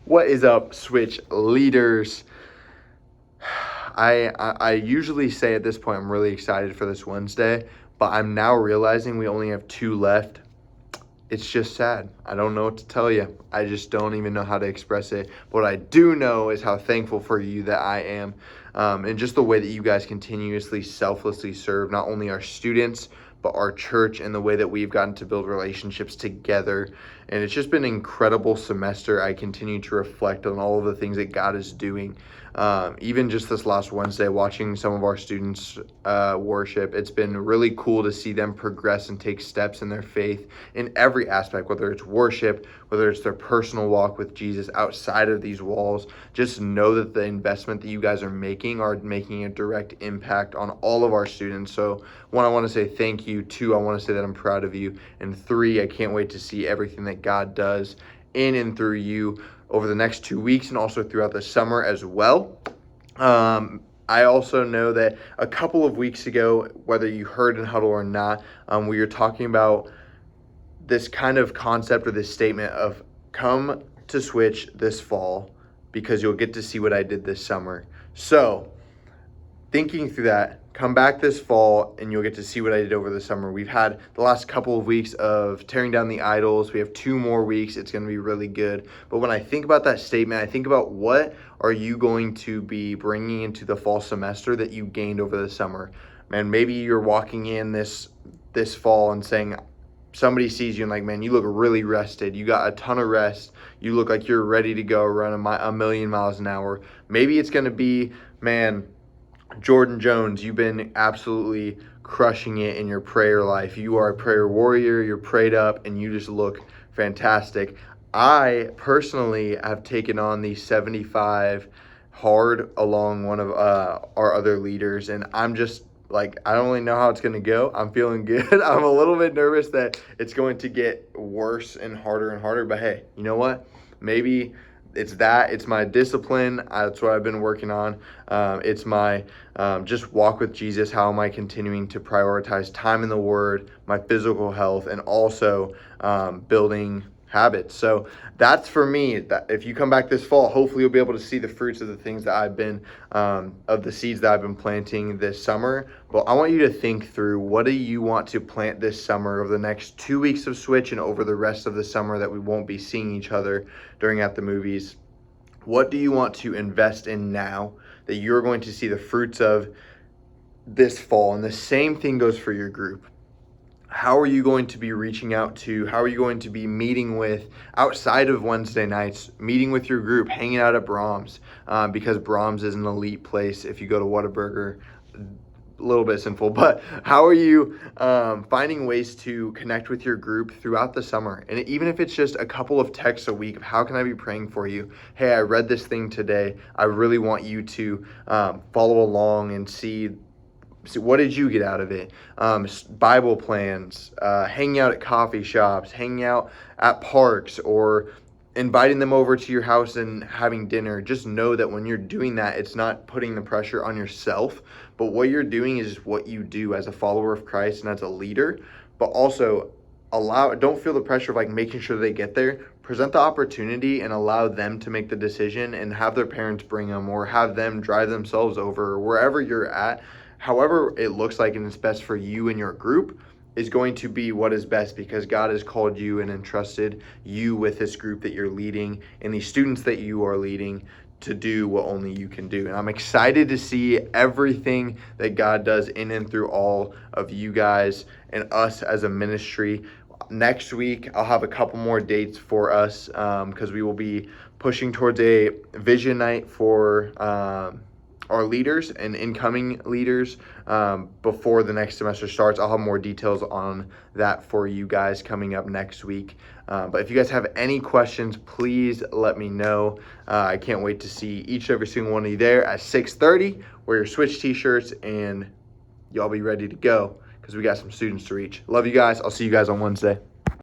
What is up, Switch leaders? I usually say at this point I'm really excited for this Wednesday, but I'm now realizing we only have 2 left. It's just sad. I don't know what to tell you. I just don't even know how to express it. But what I do know is how thankful for you that I am, and just the way that you guys continuously, selflessly serve not only our students, but our church, and the way that we've gotten to build relationships together. And it's just been an incredible semester. I continue to reflect on all of the things that God is doing. Even just this last Wednesday, watching some of our students worship, it's been really cool to see them progress and take steps in their faith in every aspect, whether it's worship, whether it's their personal walk with Jesus outside of these walls. Just know that the investment that you guys are making a direct impact on all of our students. So 1, I want to say thank you. 2, I want to say that I'm proud of you. And 3, I can't wait to see everything that God does in and through you over the next 2 weeks and also throughout the summer as well. I also know that a couple of weeks ago, whether you heard in Huddle or not, we were talking about this kind of concept or this statement of come to Switch this fall because you'll get to see what I did this summer. So thinking through that, come back this fall and you'll get to see what I did over the summer. We've had the last couple of weeks of tearing down the idols. We have 2 more weeks. It's going to be really good. But when I think about that statement, I think about what are you going to be bringing into the fall semester that you gained over the summer. Man, maybe you're walking in this fall and saying, somebody sees you and like, man, you look really rested. You got a ton of rest. You look like you're ready to go run a million miles an hour. Maybe it's going to be, man, Jordan Jones, you've been absolutely crushing it in your prayer life. You are a prayer warrior. You're prayed up and you just look fantastic. I personally have taken on the 75 hard along one of our other leaders, and I'm just like, I don't really know how it's going to go. I'm feeling good. I'm a little bit nervous that it's going to get worse and harder, but hey, you know what? Maybe it's my discipline. That's what I've been working on. It's my just walk with Jesus. How am I continuing to prioritize time in the Word, my physical health, and also building habits. So that's for me. That if you come back this fall, hopefully you'll be able to see the fruits of the things that I've been of the seeds that I've been planting this summer. But I want you to think through, what do you want to plant this summer over the next 2 weeks of Switch and over the rest of the summer that we won't be seeing each other during at the movies? What do you want to invest in now that you're going to see the fruits of this fall? And the same thing goes for your group. How are you going to be reaching out to? How are you going to be meeting with, outside of Wednesday nights, meeting with your group, hanging out at Brahms, because Brahms is an elite place. If you go to Whataburger, a little bit sinful, but how are you finding ways to connect with your group throughout the summer? And even if it's just a couple of texts a week of how can I be praying for you? Hey, I read this thing today. I really want you to follow along and see what did you get out of it? Bible plans, hanging out at coffee shops, hanging out at parks, or inviting them over to your house and having dinner. Just know that when you're doing that, it's not putting the pressure on yourself, but what you're doing is what you do as a follower of Christ and as a leader. But also don't feel the pressure of like making sure they get there. Present the opportunity and allow them to make the decision, and have their parents bring them, or have them drive themselves over, or wherever you're at. However it looks like and it's best for you and your group is going to be what is best, because God has called you and entrusted you with this group that you're leading and these students that you are leading to do what only you can do. And I'm excited to see everything that God does in and through all of you guys and us as a ministry. Next week, I'll have a couple more dates for us because we will be pushing towards a vision night for our leaders and incoming leaders before the next semester starts. I'll have more details on that for you guys coming up next week. But if you guys have any questions, please let me know. I can't wait to see each and every single one of you there at 6:30. Wear your Switch t-shirts and y'all be ready to go because we got some students to reach. Love you guys. I'll see you guys on Wednesday.